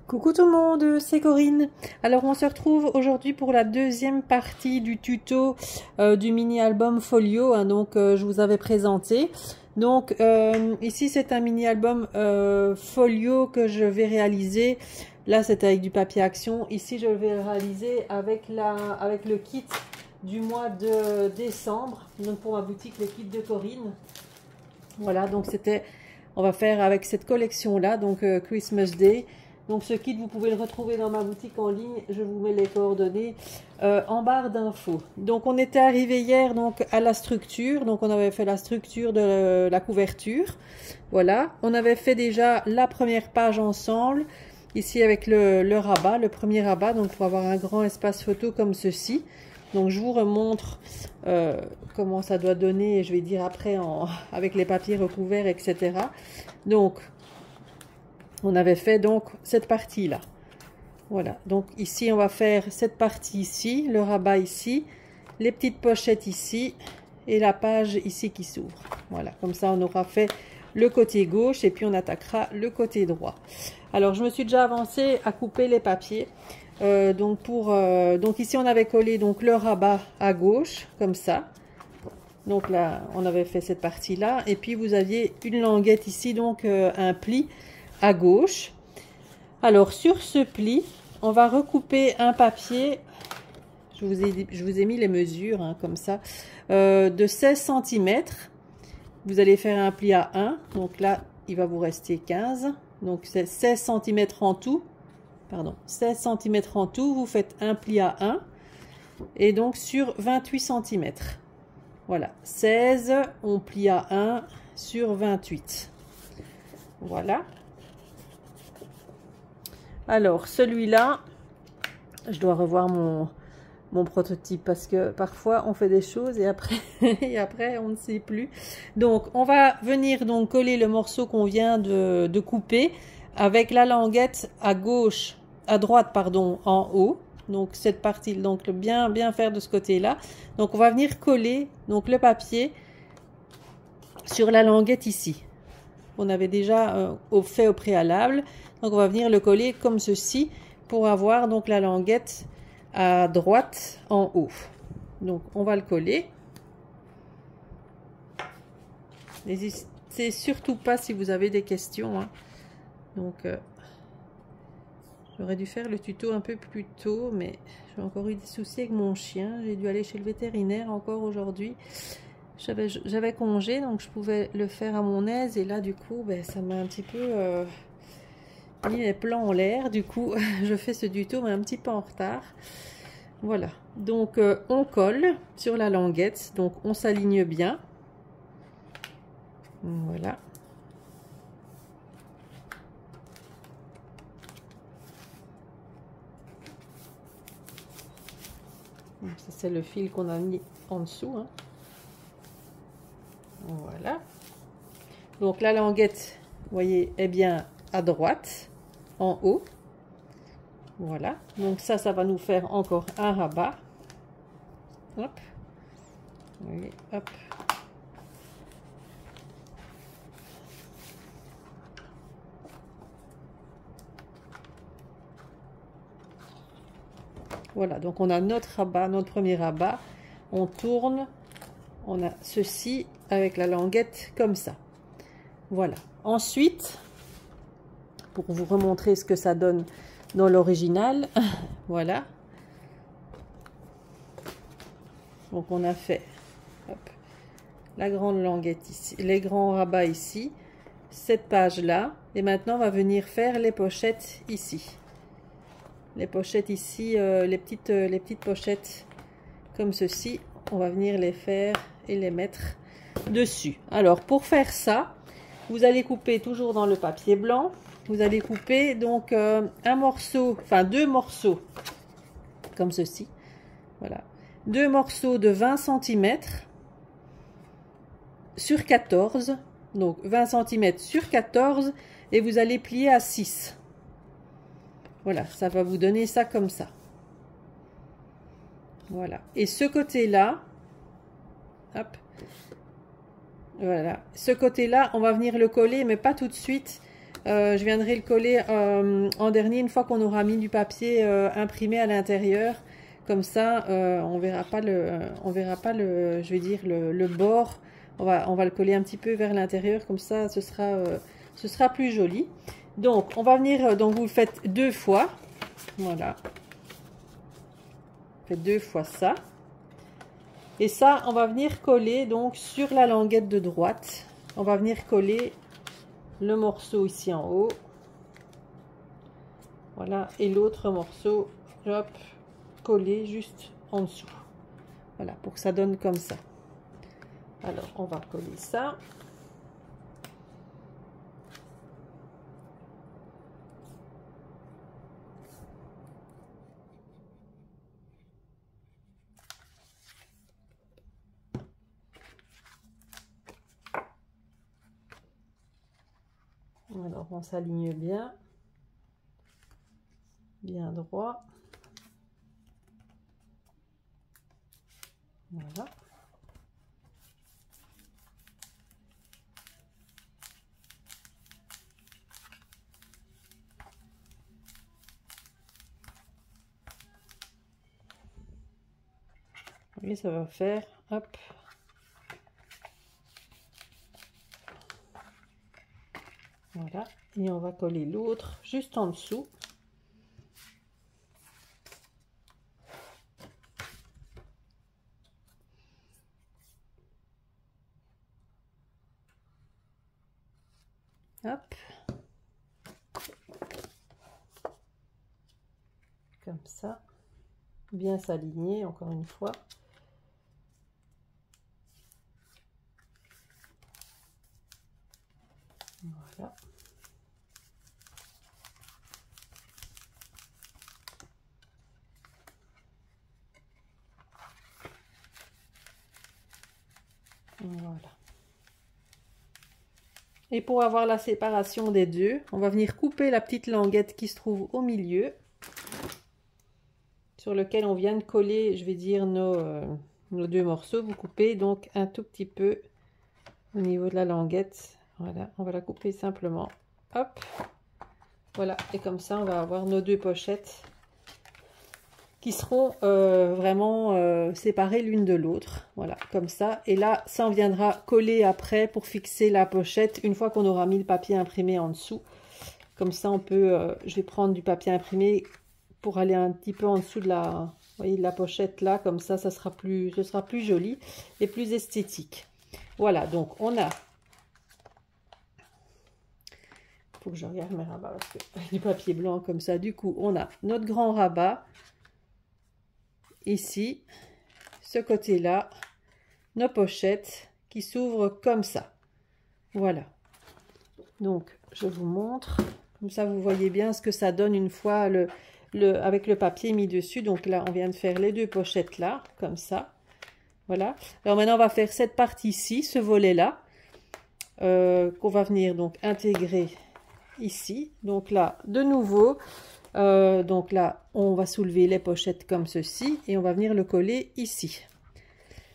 Coucou tout le monde, c'est Corinne. Alors on se retrouve aujourd'hui pour la deuxième partie du tuto du mini album folio, hein, je vous avais présenté. Ici c'est un mini album folio que je vais réaliser. Là c'est avec du papier action. Ici je vais le réaliser avec le kit du mois de décembre. Donc pour ma boutique, le kit de Corinne. Voilà, on va faire avec cette collection là, Christmas Day. Donc ce kit, vous pouvez le retrouver dans ma boutique en ligne. Je vous mets les coordonnées en barre d'infos. Donc on était arrivé hier à la structure. Donc on avait fait la structure de la couverture. Voilà. On avait fait déjà la première page ensemble. Ici avec le rabat, le premier rabat. Donc pour avoir un grand espace photo comme ceci. Donc je vous remontre comment ça doit donner. Je vais dire après avec les papiers recouverts, etc. Donc on avait fait cette partie là. Voilà, donc ici on va faire cette partie ici, le rabat ici, les petites pochettes ici et la page ici qui s'ouvre. Voilà, comme ça on aura fait le côté gauche et puis on attaquera le côté droit. Alors je me suis déjà avancée à couper les papiers. Donc ici on avait collé le rabat à gauche comme ça. Donc là on avait fait cette partie là et puis vous aviez une languette ici, un pli à gauche. Alors sur ce pli on va recouper un papier, je vous ai mis les mesures comme ça, de 16 cm. Vous allez faire un pli à 1, donc là il va vous rester 15, donc c'est 16 cm en tout, pardon, 16 cm en tout, vous faites un pli à 1 et donc sur 28 cm. Voilà, 16, on plie à 1 sur 28. Voilà. Alors celui-là, je dois revoir mon prototype parce que parfois on fait des choses et après, on ne sait plus. Donc on va venir coller le morceau qu'on vient de couper avec la languette à droite pardon, en haut. Donc cette partie, bien faire de ce côté-là. Donc on va venir coller le papier sur la languette ici. On avait déjà fait au préalable. Donc on va venir le coller comme ceci pour avoir la languette à droite en haut. Donc on va le coller. N'hésitez surtout pas si vous avez des questions. J'aurais dû faire le tuto un peu plus tôt, mais j'ai encore eu des soucis avec mon chien. J'ai dû aller chez le vétérinaire encore aujourd'hui. J'avais congé, donc je pouvais le faire à mon aise. Et là, du coup, ça m'a un petit peu mis les plans en l'air. Du coup, je fais ce tuto, mais un petit peu en retard. Voilà. Donc, on colle sur la languette. Donc, on s'aligne bien. Voilà. Ça, c'est le fil qu'on a mis en dessous. Voilà. Donc la languette, vous voyez, est bien à droite, en haut. Voilà. Donc ça va nous faire encore un rabat. Hop. Vous voyez, hop. Voilà, donc on a notre rabat, notre premier rabat. On tourne. On a ceci avec la languette comme ça. Voilà. Ensuite, pour vous remontrer ce que ça donne dans l'original, voilà. Donc on a fait la grande languette ici, les grands rabats ici, cette page là, et maintenant on va venir faire les pochettes ici. Les pochettes ici, les petites pochettes comme ceci, on va venir les faire et les mettre dessus. Alors pour faire ça, vous allez couper toujours dans le papier blanc. Vous allez couper un morceau, enfin 2 morceaux comme ceci. Voilà, 2 morceaux de 20 cm sur 14. Donc 20 cm sur 14 et vous allez plier à 6. Voilà, ça va vous donner ça comme ça. Voilà, et ce côté-là, hop, voilà, ce côté-là, on va venir le coller, mais pas tout de suite. je viendrai le coller en dernier une fois qu'on aura mis du papier imprimé à l'intérieur. Comme ça, on verra pas je vais dire le bord. On va le coller un petit peu vers l'intérieur, comme ça, ce sera plus joli. Donc, on va venir, donc vous le faites 2 fois. Voilà. Faites 2 fois ça. Et ça, on va venir coller donc sur la languette de droite. On va venir coller le morceau ici en haut. Voilà. Et l'autre morceau, hop, collé juste en dessous. Voilà, pour que ça donne comme ça. Alors, on va coller ça. Alors, on s'aligne bien droit. Voilà. Oui, ça va faire, hop. Voilà, et on va coller l'autre juste en dessous. Hop. Comme ça. Bien s'aligner encore une fois. Voilà. Voilà. Et pour avoir la séparation des deux, on va venir couper la petite languette qui se trouve au milieu, sur lequel on vient de coller, je vais dire, nos 2 morceaux. Vous coupez donc un tout petit peu au niveau de la languette. Voilà, on va la couper simplement. Hop. Voilà, et comme ça, on va avoir nos 2 pochettes qui seront vraiment séparées l'une de l'autre. Voilà, comme ça. Et là, ça, on viendra coller après pour fixer la pochette une fois qu'on aura mis le papier imprimé en dessous. Comme ça, on peut... je vais prendre du papier imprimé pour aller un petit peu en dessous de la, vous voyez, de la pochette là. Comme ça, ce sera plus joli et plus esthétique. Voilà, donc on a... Faut que je regarde mes rabats parce que du papier blanc comme ça. Du coup, on a notre grand rabat. Ici, ce côté-là, nos pochettes qui s'ouvrent comme ça. Voilà. Donc, je vous montre. Comme ça, vous voyez bien ce que ça donne une fois avec le papier mis dessus. Donc là, on vient de faire les 2 pochettes là, comme ça. Voilà. Alors maintenant, on va faire cette partie-ci, ce volet-là, qu'on va venir donc intégrer ici. Donc là, de nouveau... donc là, on va soulever les pochettes comme ceci et on va venir le coller ici.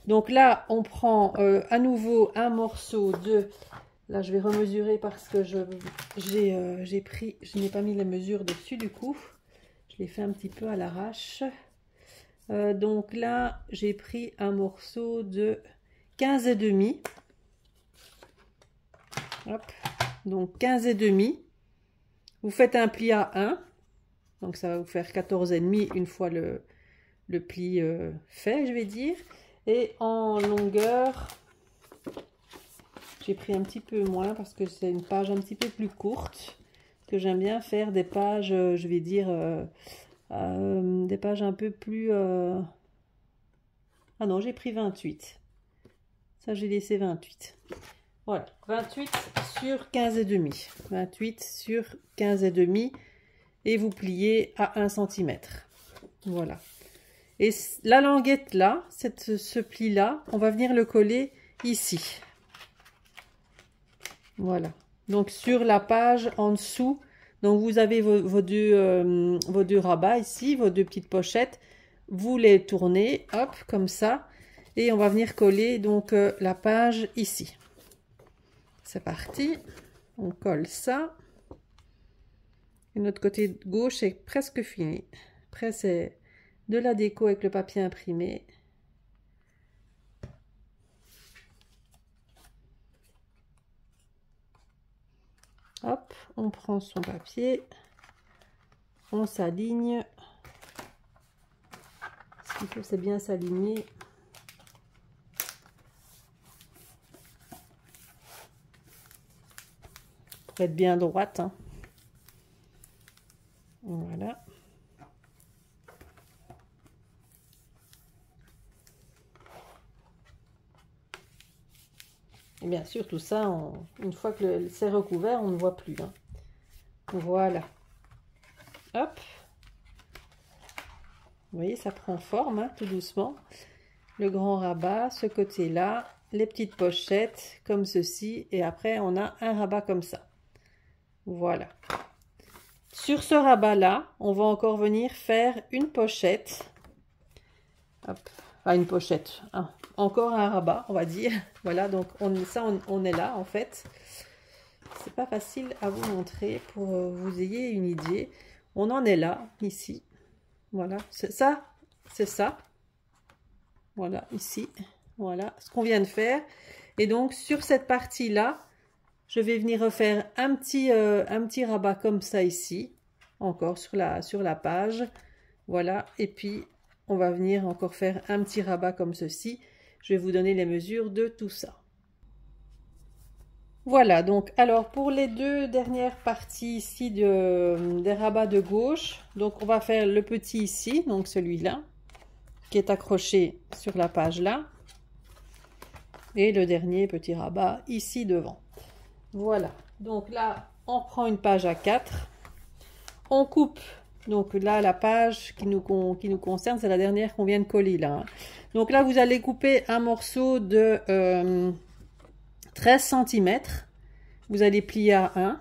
Donc là, on prend à nouveau un morceau de... Là, je vais remesurer parce que je n'ai pas mis les mesures dessus du coup. Je l'ai fait un petit peu à l'arrache. Donc là, j'ai pris un morceau de 15,5. Hop. Donc 15,5. Vous faites un pli à 1. Donc ça va vous faire 14,5 une fois le pli fait, je vais dire. Et en longueur, j'ai pris un petit peu moins parce que c'est une page un petit peu plus courte. Que j'aime bien faire des pages, je vais dire, des pages un peu plus... Ah non, j'ai pris 28. Ça, j'ai laissé 28. Voilà, 28 sur 15,5. 28 sur 15,5. Et vous pliez à 1 cm. Voilà. Et la languette là, ce pli là, on va venir le coller ici. Voilà. Donc sur la page en dessous, donc vous avez vos deux rabats ici, vos 2 petites pochettes. Vous les tournez, hop, comme ça. Et on va venir coller donc la page ici. C'est parti. On colle ça. Et notre côté gauche est presque fini. Après, c'est de la déco avec le papier imprimé. Hop, on prend son papier, on s'aligne. Ce qu'il faut, c'est bien s'aligner. Pour être bien droite. Hein. Voilà. Et bien sûr, tout ça, une fois que c'est recouvert, on ne voit plus. Hein. Voilà. Hop. Vous voyez, ça prend forme, hein, tout doucement. Le grand rabat, ce côté-là, les petites pochettes, comme ceci. Et après, on a un rabat comme ça. Voilà. Sur ce rabat-là, on va encore venir faire une pochette. Hop. Enfin, une pochette. Hein. Encore un rabat, on va dire. Voilà, donc on est là, en fait. C'est pas facile à vous montrer pour vous ayez une idée. On en est là, ici. Voilà, c'est ça. Voilà, ici. Voilà, ce qu'on vient de faire. Et donc, sur cette partie-là, je vais venir refaire un petit rabat comme ça ici. Encore sur la page. Voilà, et puis, on va venir encore faire un petit rabat comme ceci. Je vais vous donner les mesures de tout ça. Voilà, donc alors pour les deux dernières parties ici des rabats de gauche, donc on va faire le petit ici, donc celui-là, qui est accroché sur la page là, et le dernier petit rabat ici devant. Voilà, donc là on prend une page A4, on coupe, donc là la page qui nous concerne, c'est la dernière qu'on vient de coller là. Hein. Donc là vous allez couper un morceau de 13 cm, vous allez plier à 1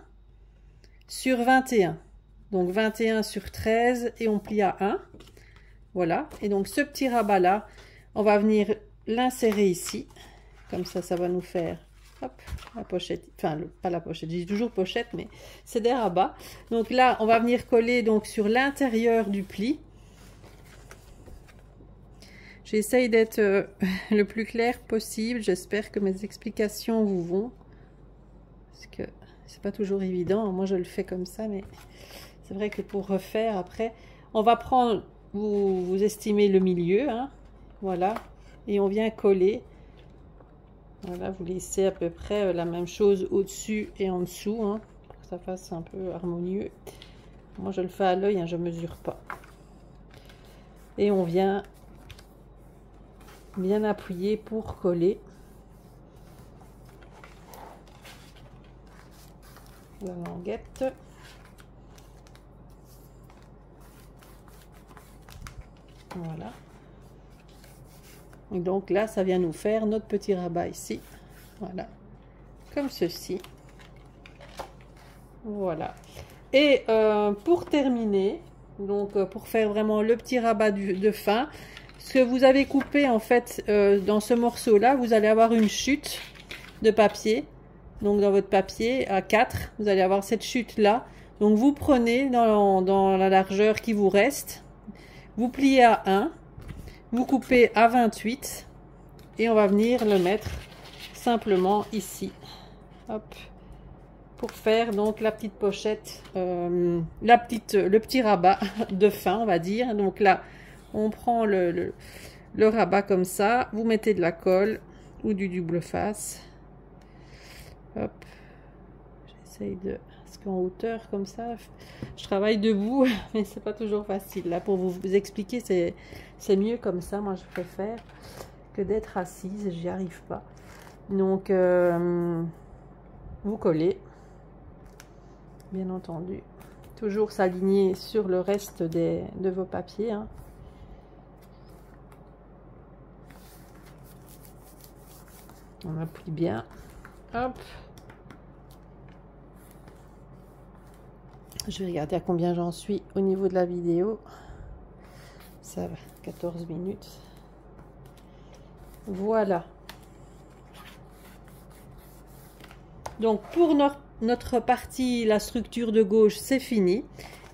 sur 21. Donc 21 sur 13 et on plie à 1. Voilà. Et donc ce petit rabat là, on va venir l'insérer ici. Comme ça va nous faire hop, la pochette. Enfin, pas la pochette, je dis toujours pochette, mais c'est des rabats. Donc là, on va venir coller donc sur l'intérieur du pli. J'essaye d'être le plus clair possible. J'espère que mes explications vous vont. Parce que c'est pas toujours évident. Moi, je le fais comme ça, mais c'est vrai que pour refaire après, on va prendre, vous estimez le milieu, hein, voilà, et on vient coller. Voilà, vous laissez à peu près la même chose au-dessus et en dessous, hein, pour que ça fasse un peu harmonieux. Moi, je le fais à l'œil, hein, je mesure pas. Et on vient bien appuyer pour coller. La languette. Voilà. Et donc là, ça vient nous faire notre petit rabat ici. Voilà. Comme ceci. Voilà. Et pour terminer, donc pour faire vraiment le petit rabat de fin, ce que vous avez coupé en fait dans ce morceau là, vous allez avoir une chute de papier. Donc dans votre papier A4, vous allez avoir cette chute là. Donc vous prenez dans la largeur qui vous reste, vous pliez à 1, vous coupez à 28 et on va venir le mettre simplement ici. Hop. Pour faire donc la petite pochette, le petit rabat de fin, on va dire. Donc là, on prend le rabat comme ça, vous mettez de la colle ou du double face. Hop, j'essaye de, parce qu'en hauteur comme ça, je travaille debout, mais c'est pas toujours facile. Là, pour vous expliquer, c'est mieux comme ça. Moi, je préfère que d'être assise, j'y arrive pas. Donc, vous collez. Bien entendu, toujours s'aligner sur le reste de vos papiers. Hein. On appuie bien. Hop. Je vais regarder à combien j'en suis au niveau de la vidéo. Ça va, 14 minutes. Voilà. Donc pour notre partie, la structure de gauche, c'est fini.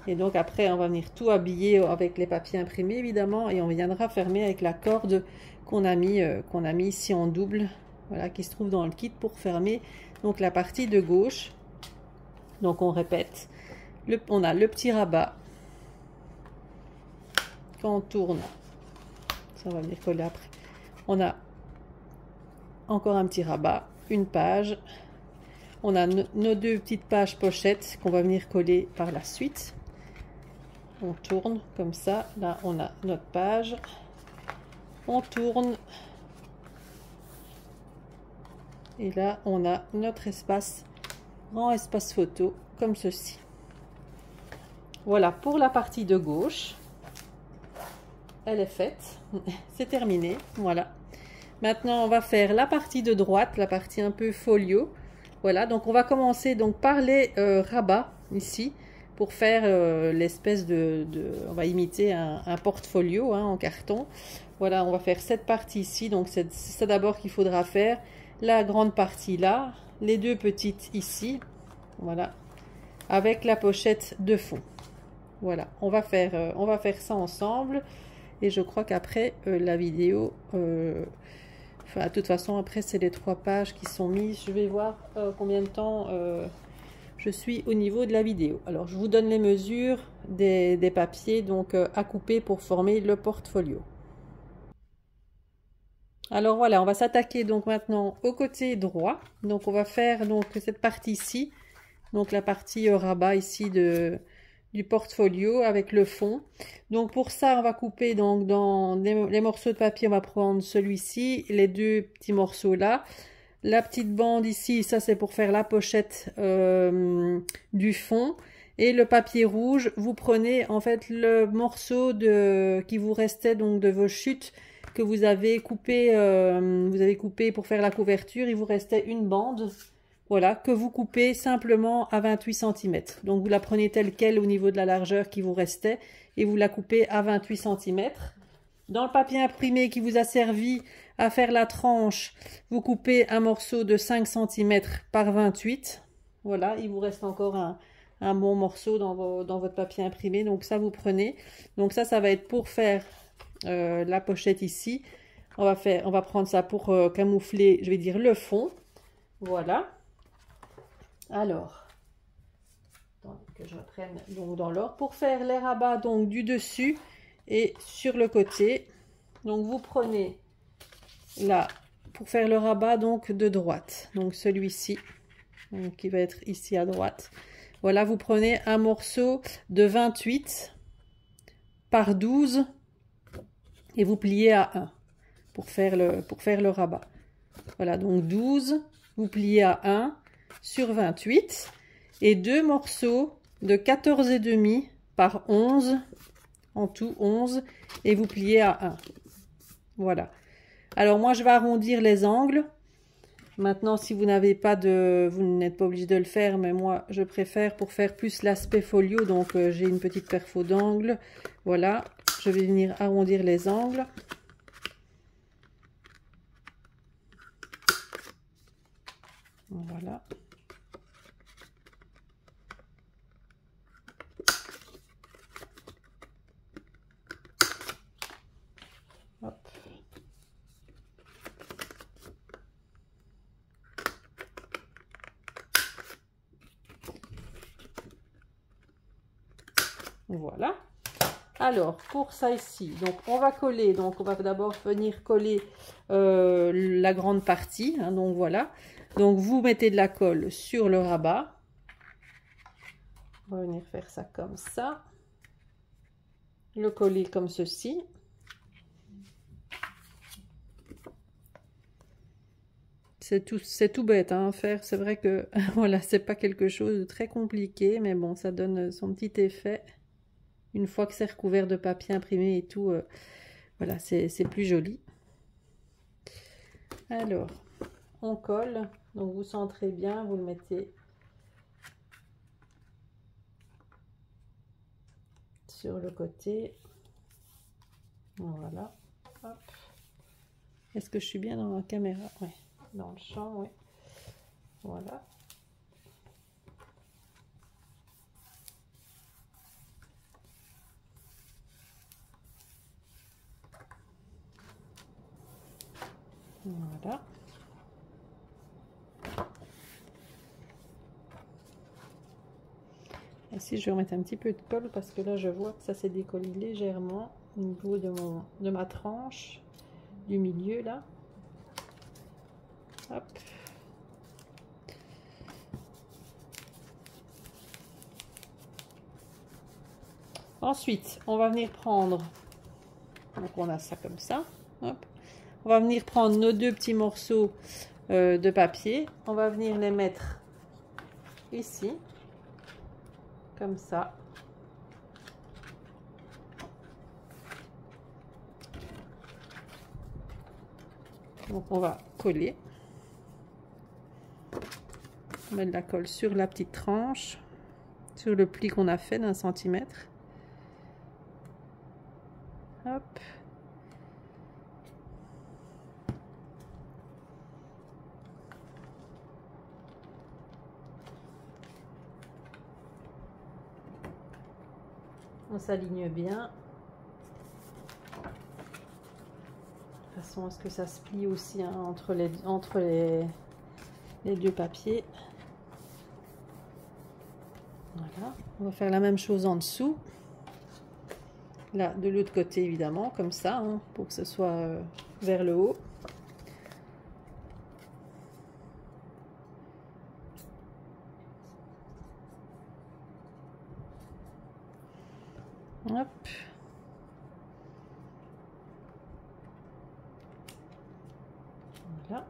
Et donc après, on va venir tout habiller avec les papiers imprimés, évidemment. Et on viendra fermer avec la corde qu'on a mis ici en double. Voilà, qui se trouve dans le kit pour fermer donc la partie de gauche. Donc on répète. On a le petit rabat. Quand on tourne, ça va venir coller après. On a encore un petit rabat, une page. On a nos deux petites pages pochettes qu'on va venir coller par la suite. On tourne comme ça. Là, on a notre page. On tourne. Et là, on a notre espace, grand espace photo, comme ceci. Voilà pour la partie de gauche. Elle est faite. C'est terminé. Voilà. Maintenant, on va faire la partie de droite, la partie un peu folio. Voilà. Donc, on va commencer donc par les rabats ici pour faire l'espèce on va imiter un portfolio hein, en carton. Voilà, on va faire cette partie ici. Donc, c'est ça d'abord qu'il faudra faire. La grande partie là, les deux petites ici. Voilà. Avec la pochette de fond. Voilà. On va faire ça ensemble. Et je crois qu'après la vidéo, enfin, de toute façon, après, c'est les 3 pages qui sont mises. Je vais voir combien de temps je suis au niveau de la vidéo. Alors, je vous donne les mesures des papiers donc à couper pour former le portfolio. Alors voilà, on va s'attaquer donc maintenant au côté droit. Donc on va faire donc cette partie ici, donc la partie rabat ici du portfolio avec le fond. Donc pour ça, on va couper donc dans les morceaux de papier, on va prendre celui-ci, les deux petits morceaux là. La petite bande ici, ça c'est pour faire la pochette du fond. Et le papier rouge, vous prenez en fait le morceau qui vous restait donc de vos chutes que vous avez coupé pour faire la couverture. Il vous restait une bande, voilà, que vous coupez simplement à 28 cm. Donc vous la prenez telle quelle au niveau de la largeur qui vous restait et vous la coupez à 28 cm. Dans le papier imprimé qui vous a servi à faire la tranche, vous coupez un morceau de 5 cm par 28. Voilà, il vous reste encore un bon morceau dans votre papier imprimé. Donc ça, vous prenez. Donc ça va être pour faire la pochette ici. On va prendre ça pour camoufler, je vais dire, le fond. Voilà. Alors, que je reprenne donc dans l'ordre. Pour faire les rabats donc du dessus et sur le côté. Donc vous prenez là pour faire le rabat donc de droite. Donc celui-ci qui va être ici à droite. Voilà, vous prenez un morceau de 28 par 12 et vous pliez à 1 pour faire le rabat. Voilà, donc 12, vous pliez à 1 sur 28 et deux morceaux de 14,5 par 11, en tout 11, et vous pliez à 1. Voilà. Alors moi je vais arrondir les angles. Maintenant, si vous n'avez pas vous n'êtes pas obligé de le faire, mais moi je préfère pour faire plus l'aspect folio. Donc j'ai une petite perfo d'angle. Voilà, je vais venir arrondir les angles. Voilà. Hop. Voilà. Alors pour ça ici, donc on va coller, donc on va d'abord venir coller la grande partie, hein, donc voilà. Donc vous mettez de la colle sur le rabat. On va venir faire ça comme ça. Le coller comme ceci. C'est tout bête hein, à faire. C'est vrai que voilà, c'est pas quelque chose de très compliqué, mais bon, ça donne son petit effet. Une fois que c'est recouvert de papier imprimé et tout, voilà, c'est plus joli. Alors, on colle. Donc vous centrez bien, vous le mettez sur le côté. Voilà. Est-ce que je suis bien dans la caméra? Oui. Dans le champ, oui. Voilà. Voilà. Ici, je vais remettre un petit peu de colle parce que là, je vois que ça s'est décollé légèrement au niveau de ma tranche du milieu là. Hop. Ensuite, on va venir prendre, donc on a ça comme ça, hop. On va venir prendre nos deux petits morceaux de papier, on va venir les mettre ici, comme ça. Donc on va coller, mettre de la colle sur la petite tranche, sur le pli qu'on a fait d'1 centimètre. Hop. On s'aligne bien. De façon à ce que ça se plie aussi hein, entre les deux papiers. Voilà. On va faire la même chose en dessous. Là, de l'autre côté, évidemment, comme ça, hein, pour que ce soit vers le haut. Hop. Voilà.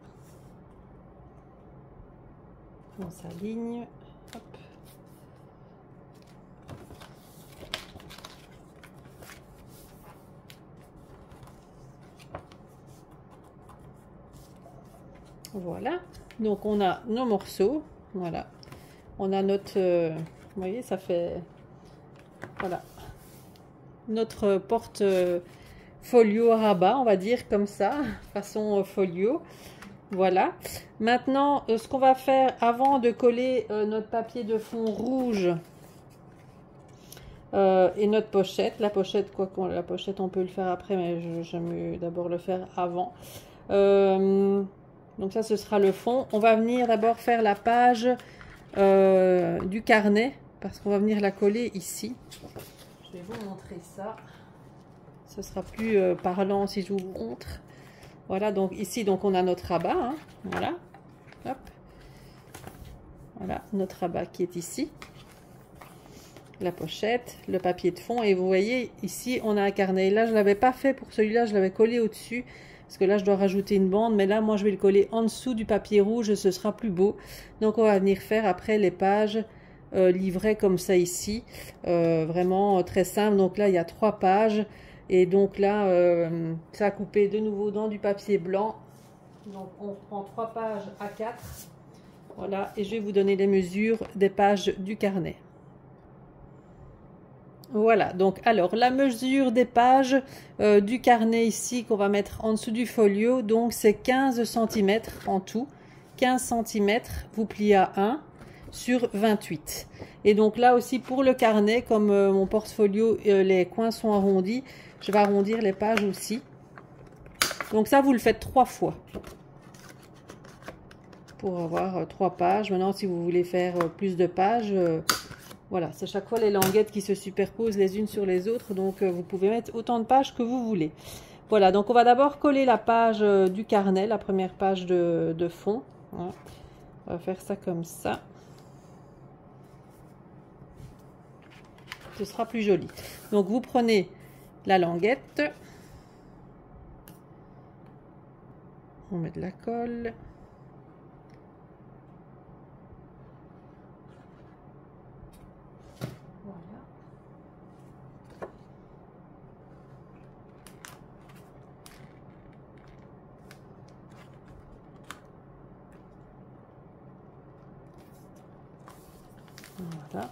On s'aligne. Hop. Voilà, donc on a nos morceaux, voilà, on a notre, vous voyez, ça fait, voilà, notre porte folio à rabat, on va dire comme ça, façon folio. Voilà, maintenant ce qu'on va faire avant de coller notre papier de fond rouge et notre pochette, la pochette, quoi qu'on, la pochette on peut le faire après, mais j'aime mieux d'abord le faire avant. Donc ça, ce sera le fond. On va venir d'abord faire la page du carnet, parce qu'on va venir la coller ici. Je vais vous montrer ça. Ce sera plus parlant si je vous montre. Voilà, donc ici, donc on a notre rabat. Hein, voilà. Hop. Voilà, notre rabat qui est ici. La pochette, le papier de fond. Et vous voyez, ici, on a un carnet. Là, je ne l'avais pas fait pour celui-là, je l'avais collé au-dessus. Parce que là, je dois rajouter une bande. Mais là, moi, je vais le coller en dessous du papier rouge. Ce sera plus beau. Donc, on va venir faire après les pages livrées comme ça ici. Vraiment très simple. Donc là, il y a 3 pages. Et donc là, ça a coupé de nouveau dans du papier blanc. Donc, on prend 3 pages à 4. Voilà. Et je vais vous donner les mesures des pages du carnet. Voilà, donc alors la mesure des pages du carnet ici qu'on va mettre en dessous du folio, donc c'est 15 cm en tout, 15 cm, vous pliez à 1 sur 28. Et donc là aussi pour le carnet, comme mon portfolio, les coins sont arrondis, je vais arrondir les pages aussi. Donc ça vous le faites 3 fois pour avoir 3 pages. Maintenant si vous voulez faire plus de pages... voilà, c'est chaque fois les languettes qui se superposent les unes sur les autres, donc vous pouvez mettre autant de pages que vous voulez. Voilà, donc on va d'abord coller la page du carnet, la première page de fond. Voilà. On va faire ça comme ça. Ce sera plus joli. Donc vous prenez la languette. On met de la colle. Voilà.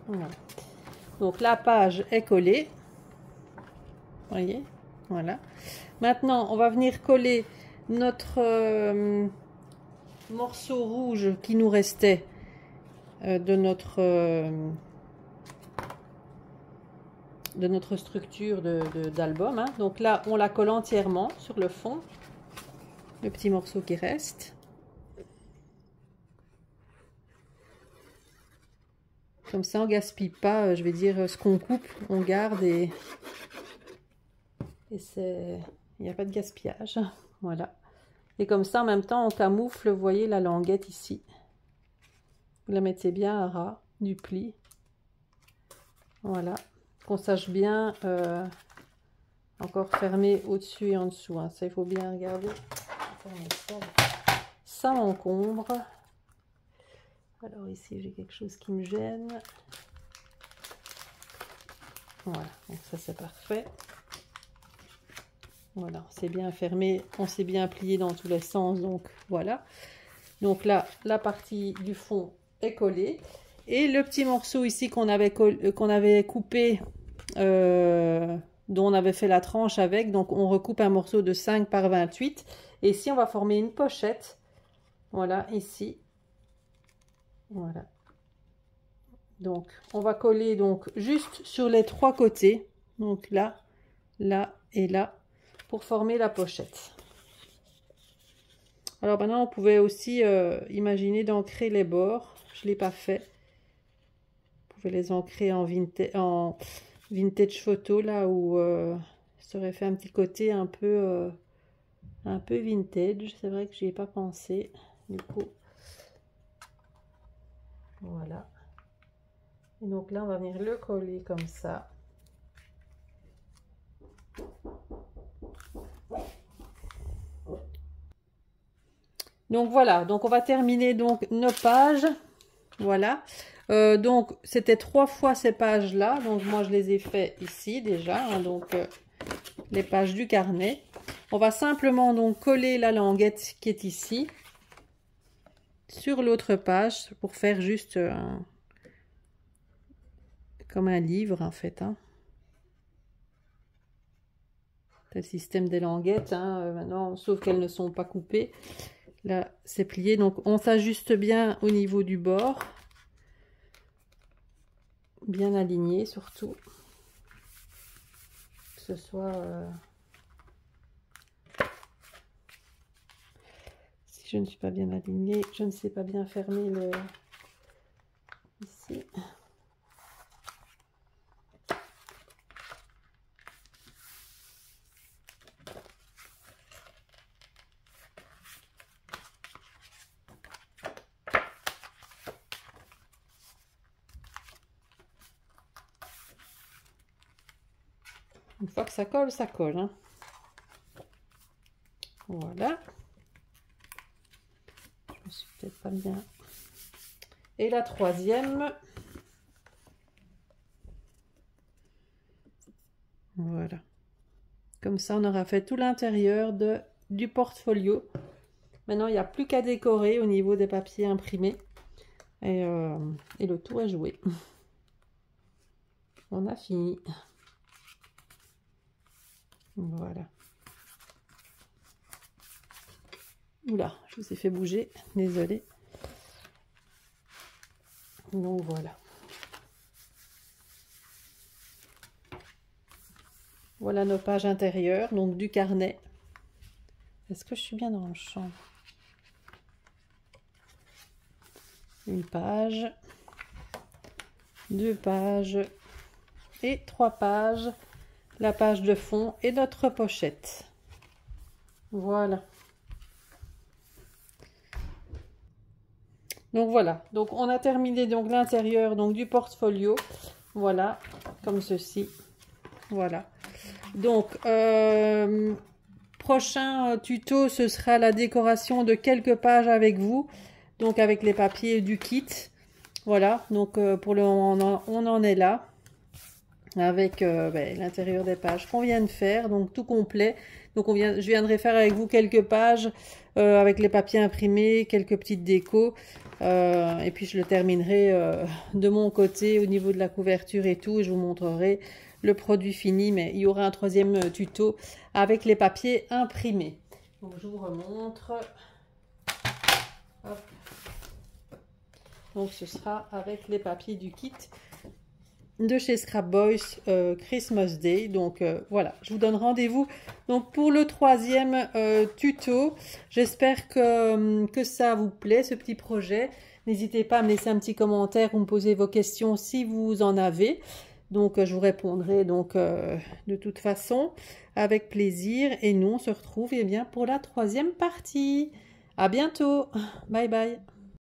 Voilà. Donc la page est collée. Voyez, voilà. Maintenant, on va venir coller notre morceaux rouges qui nous restaient de notre structure d'album, hein. Donc là, on la colle entièrement sur le fond, le petit morceau qui reste. Comme ça, on gaspille pas, je vais dire, ce qu'on coupe, on garde et il n'y a pas de gaspillage. Voilà. Et comme ça, en même temps, on camoufle, vous voyez, la languette ici. Vous la mettez bien à ras du pli. Voilà. Qu'on sache bien encore fermer au-dessus et en dessous, hein. Ça, il faut bien regarder. Ça m'encombre. Alors ici, j'ai quelque chose qui me gêne. Voilà, donc ça c'est parfait. Voilà, c'est bien fermé, on s'est bien plié dans tous les sens, donc voilà. Donc là, la partie du fond est collée. Et le petit morceau ici qu'on avait coupé, dont on avait fait la tranche avec, donc on recoupe un morceau de 5 par 28. Et ici, on va former une pochette. Voilà, ici. Voilà. Donc, on va coller donc juste sur les 3 côtés. Donc là, là et là, pour former la pochette. Alors maintenant, on pouvait aussi imaginer d'ancrer les bords. Je ne l'ai pas fait. Vous pouvez les ancrer en vintage photo, là où ça aurait fait un petit côté un peu vintage. C'est vrai que j'y ai pas pensé. Du coup, voilà. Et donc là, on va venir le coller comme ça. Donc voilà, donc on va terminer donc nos pages. Voilà. Donc c'était 3 fois ces pages là, donc moi je les ai fait ici déjà, hein, donc les pages du carnet. On va simplement donc coller la languette qui est ici sur l'autre page pour faire juste comme un livre en fait, hein. C'est le système des languettes, hein, maintenant, sauf qu'elles ne sont pas coupées. Là c'est plié, donc on s'ajuste bien au niveau du bord. Bien aligné surtout, que ce soit si je ne suis pas bien alignée, je ne sais pas bien fermer le ici. Une fois que ça colle, ça colle, hein. Voilà. Je me suis peut-être pas bien. Et la troisième. Voilà. Comme ça, on aura fait tout l'intérieur du portfolio. Maintenant, il n'y a plus qu'à décorer au niveau des papiers imprimés. Et le tour est joué. On a fini. Voilà. Oula, je vous ai fait bouger, désolée. Donc voilà. Voilà nos pages intérieures, donc du carnet. Est-ce que je suis bien dans le champ? Une page, 2 pages et 3 pages. La page de fond et notre pochette. Voilà. Donc voilà. Donc on a terminé donc l'intérieur donc du portfolio. Voilà, comme ceci. Voilà. Donc prochain tuto, ce sera la décoration de quelques pages avec vous. Donc avec les papiers du kit. Voilà. Donc pour le moment, on en est là. Avec l'intérieur des pages qu'on vient de faire, donc tout complet. Donc je viendrai faire avec vous quelques pages avec les papiers imprimés, quelques petites décos, et puis je le terminerai de mon côté au niveau de la couverture et tout, et je vous montrerai le produit fini, mais il y aura un 3e tuto avec les papiers imprimés. Donc je vous remontre. Hop. Donc ce sera avec les papiers du kit de chez Scrap Boys Christmas Day. Donc voilà, je vous donne rendez-vous donc pour le troisième tuto. J'espère que ça vous plaît, ce petit projet. N'hésitez pas à me laisser un petit commentaire ou me poser vos questions si vous en avez. Donc je vous répondrai donc de toute façon avec plaisir. Et nous on se retrouve bien pour la troisième partie. À bientôt. Bye bye.